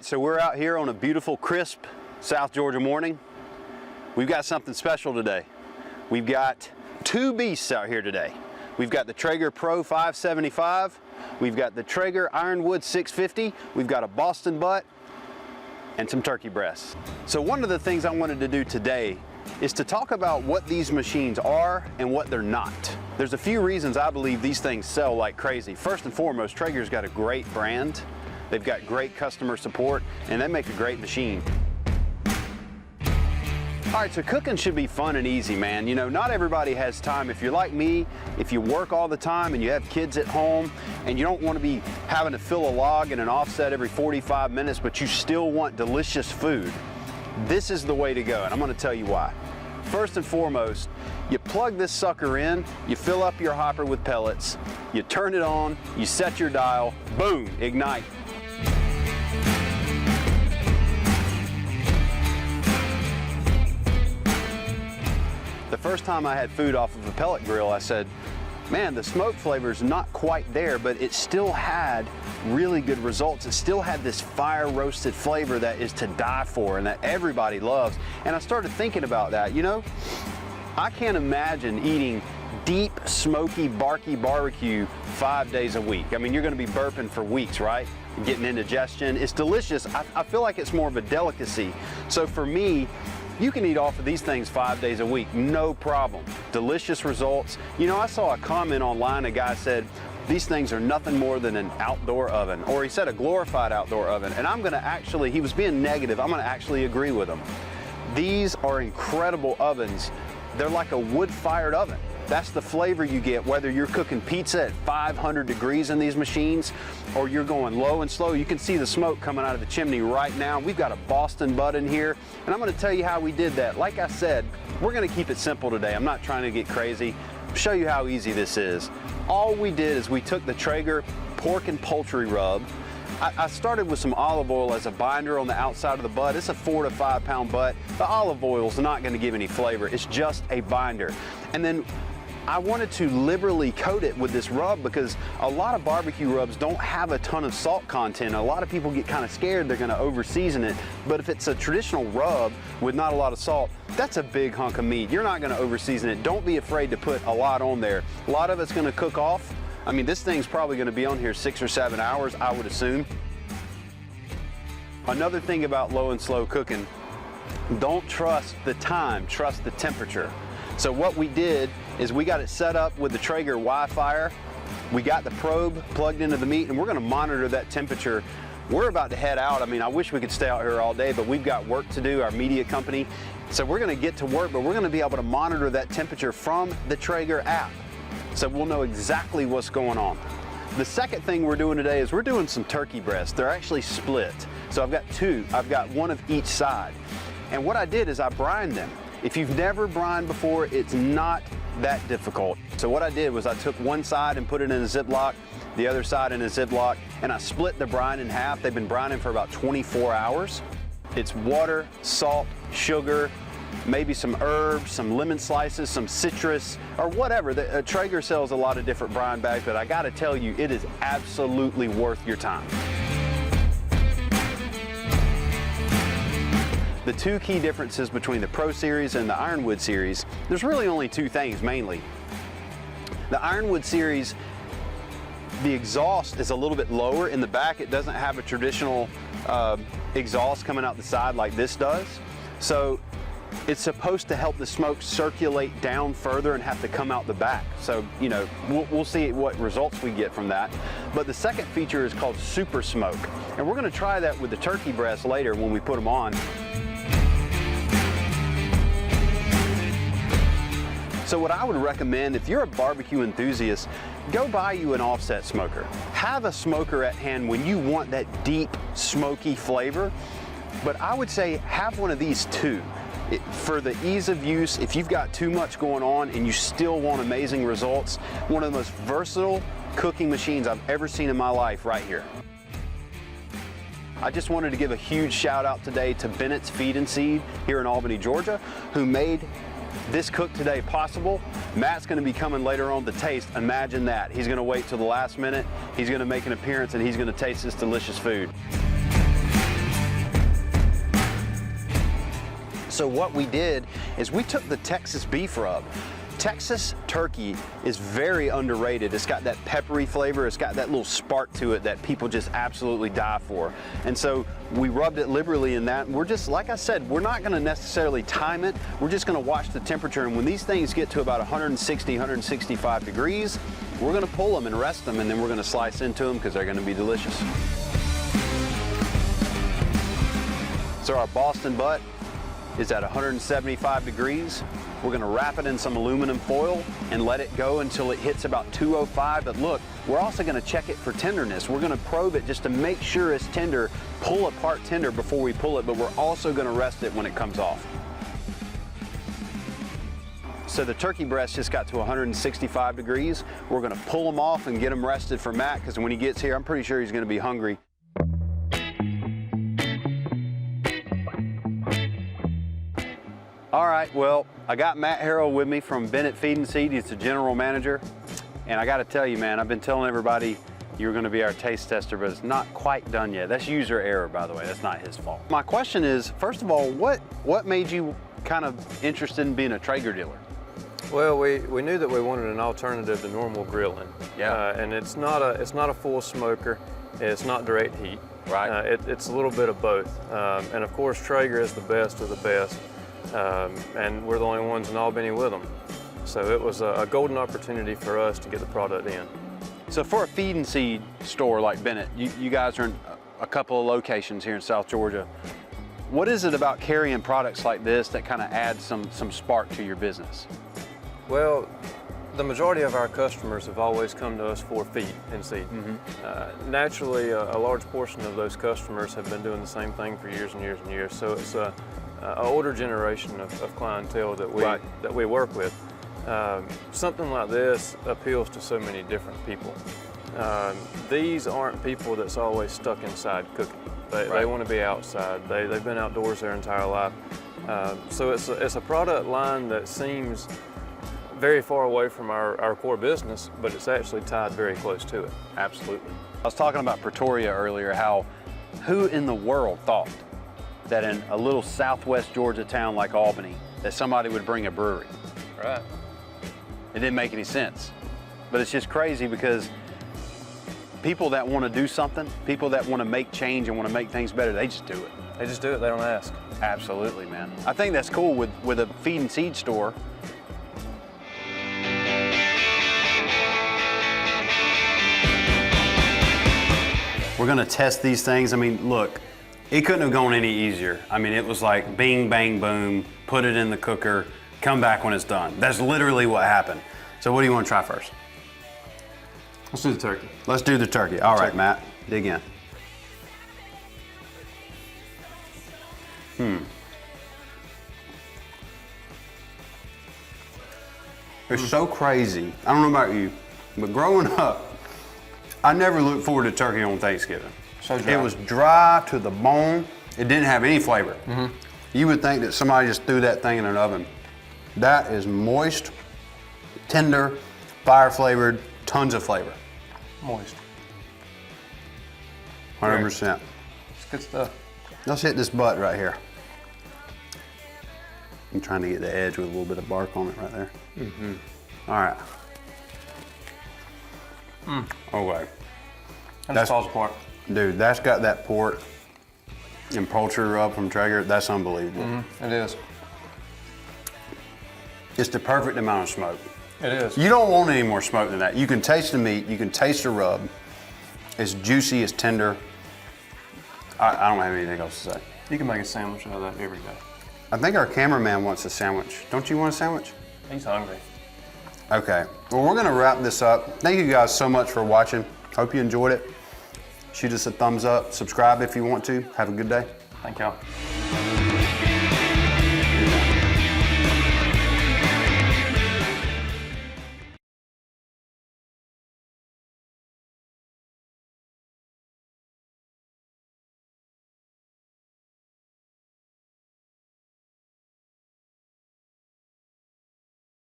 right, so we're out here on a beautiful, crisp South Georgia morning. We've got something special today. We've got two beasts out here today. We've got the Traeger Pro 575. We've got the Traeger Ironwood 650. We've got a Boston butt and some turkey breasts. So one of the things I wanted to do today is to talk about what these machines are and what they're not. There's a few reasons I believe these things sell like crazy. First and foremost, Traeger's got a great brand. They've got great customer support, and they make a great machine. All right, so cooking should be fun and easy, man. You know, not everybody has time. If you're like me, if you work all the time and you have kids at home and you don't want to be having to fill a log in an offset every 45 minutes, but you still want delicious food, this is the way to go, and I'm going to tell you why. First and foremost, you plug this sucker in, you fill up your hopper with pellets, you turn it on, you set your dial, boom, ignite. The first time I had food off of a pellet grill, I said, man, the smoke flavor's not quite there, but it still had really good results. It still had this fire roasted flavor that is to die for and that everybody loves. And I started thinking about that. You know, I can't imagine eating deep, smoky, barky barbecue 5 days a week. I mean, you're gonna be burping for weeks, right? Getting indigestion. It's delicious. I feel like it's more of a delicacy. So for me, you can eat off of these things 5 days a week, no problem. Delicious results. You know, I saw a comment online, a guy said, these things are nothing more than an outdoor oven, or he said a glorified outdoor oven, and I'm gonna actually, he was being negative, I'm gonna actually agree with him. These are incredible ovens. They're like a wood-fired oven. That's the flavor you get, whether you're cooking pizza at 500 degrees in these machines, or you're going low and slow. You can see the smoke coming out of the chimney right now. We've got a Boston butt in here, and I'm gonna tell you how we did that. Like I said, we're gonna keep it simple today. I'm not trying to get crazy. I'll show you how easy this is. All we did is we took the Traeger pork and poultry rub. I started with some olive oil as a binder on the outside of the butt. It's a 4 to 5 pound butt. The olive oil's not gonna give any flavor. It's just a binder. And then I wanted to liberally coat it with this rub because a lot of barbecue rubs don't have a ton of salt content. A lot of people get kind of scared they're gonna over season it, but if it's a traditional rub with not a lot of salt, that's a big hunk of meat. You're not gonna over season it. Don't be afraid to put a lot on there. A lot of it's gonna cook off. I mean, this thing's probably gonna be on here 6 or 7 hours, I would assume. Another thing about low and slow cooking, don't trust the time, trust the temperature. So what we did is we got it set up with the Traeger Wi-Fi. We got the probe plugged into the meat, and we're gonna monitor that temperature. We're about to head out. I mean, I wish we could stay out here all day, but we've got work to do, our media company. So we're gonna get to work, but we're gonna be able to monitor that temperature from the Traeger app. So we'll know exactly what's going on. The second thing we're doing today is we're doing some turkey breasts. They're actually split. So I've got two. I've got one of each side. And what I did is I brined them. If you've never brined before, it's not that difficult. So what I did was I took one side and put it in a Ziploc, the other side in a Ziploc, and I split the brine in half. They've been brining for about 24 hours. It's water, salt, sugar, maybe some herbs, some lemon slices, some citrus, or whatever. Traeger sells a lot of different brine bags, but I gotta tell you, it is absolutely worth your time. The two key differences between the Pro Series and the Ironwood Series, there's really only two things mainly. The Ironwood Series, the exhaust is a little bit lower in the back. It doesn't have a traditional exhaust coming out the side like this does. So it's supposed to help the smoke circulate down further and have to come out the back. So, you know, we'll see what results we get from that. But the second feature is called Super Smoke. And we're gonna try that with the turkey breast later when we put them on. So what I would recommend, if you're a barbecue enthusiast, go buy you an offset smoker. Have a smoker at hand when you want that deep, smoky flavor. But I would say have one of these too. For the ease of use, if you've got too much going on and you still want amazing results, one of the most versatile cooking machines I've ever seen in my life right here. I just wanted to give a huge shout out today to Bennett's Feed and Seed here in Albany, Georgia, who made this cook today possible. Matt's gonna be coming later on to taste. Imagine that. He's gonna wait till the last minute. He's gonna make an appearance and he's gonna taste this delicious food. So what we did is we took the Texas beef rub. Texas turkey is very underrated. It's got that peppery flavor. It's got that little spark to it that people just absolutely die for. And so we rubbed it liberally in that. We're just, like I said, we're not gonna necessarily time it. We're just gonna watch the temperature. And when these things get to about 160, 165 degrees, we're gonna pull them and rest them, and then we're gonna slice into them because they're gonna be delicious. So our Boston butt is at 175 degrees. We're gonna wrap it in some aluminum foil and let it go until it hits about 205. But look, we're also gonna check it for tenderness. We're gonna probe it just to make sure it's tender, pull apart tender before we pull it, but we're also gonna rest it when it comes off. So the turkey breast just got to 165 degrees. We're gonna pull them off and get them rested for Matt, because when he gets here, I'm pretty sure he's gonna be hungry. All right, well, I got Matt Harrell with me from Bennett Feed and Seed. He's the general manager. And I gotta tell you, man, I've been telling everybody you're gonna be our taste tester, but it's not quite done yet. That's user error, by the way. That's not his fault. My question is, first of all, what made you kind of interested in being a Traeger dealer? Well, we knew that we wanted an alternative to normal grilling. Yeah. And it's not a full smoker. It's not direct heat. Right. It's a little bit of both. And of course, Traeger is the best of the best. And we're the only ones in Albany with them. So it was a golden opportunity for us to get the product in. So for a feed and seed store like Bennett, you guys are in a couple of locations here in South Georgia. What is it about carrying products like this that kind of adds some spark to your business? Well, the majority of our customers have always come to us for feed and seed. Naturally, a large portion of those customers have been doing the same thing for years and years and years. So it's an older generation of clientele that we work with. Something like this appeals to so many different people. These aren't people that's always stuck inside cooking. They want to be outside. They've been outdoors their entire life. So it's a product line that seems very far away from our core business, but it's actually tied very close to it. Absolutely. I was talking about Pretoria earlier, how who in the world thought that in a little southwest Georgia town like Albany, that somebody would bring a brewery? Right. It didn't make any sense. But it's just crazy because people that want to do something, people that want to make change and want to make things better, they just do it. They just do it, they don't ask. Absolutely, man. I think that's cool with a feed and seed store. We're gonna test these things. I mean, look, it couldn't have gone any easier. I mean, it was like bing, bang, boom, put it in the cooker, come back when it's done. That's literally what happened. So what do you want to try first? Let's do the turkey. Let's do the turkey. All right, Matt, dig in. It's so crazy. I don't know about you, but growing up, I never looked forward to turkey on Thanksgiving. So dry. It was dry to the bone. It didn't have any flavor. You would think that somebody just threw that thing in an oven. That is moist, tender, fire flavored, tons of flavor. Moist. 100%. It's good stuff. Let's hit this butt right here. I'm trying to get the edge with a little bit of bark on it right there. All right. Okay. That falls apart. Dude, that's got that pork and poultry rub from Traeger. That's unbelievable. It is. It's the perfect amount of smoke. It is. You don't want any more smoke than that. You can taste the meat, you can taste the rub. It's juicy, it's tender. I don't have anything else to say. You can make a sandwich out of that every day. I think our cameraman wants a sandwich. Don't you want a sandwich? He's hungry. Okay, well, we're gonna wrap this up. Thank you guys so much for watching. Hope you enjoyed it. Shoot us a thumbs up, subscribe if you want to. Have a good day. Thank y'all.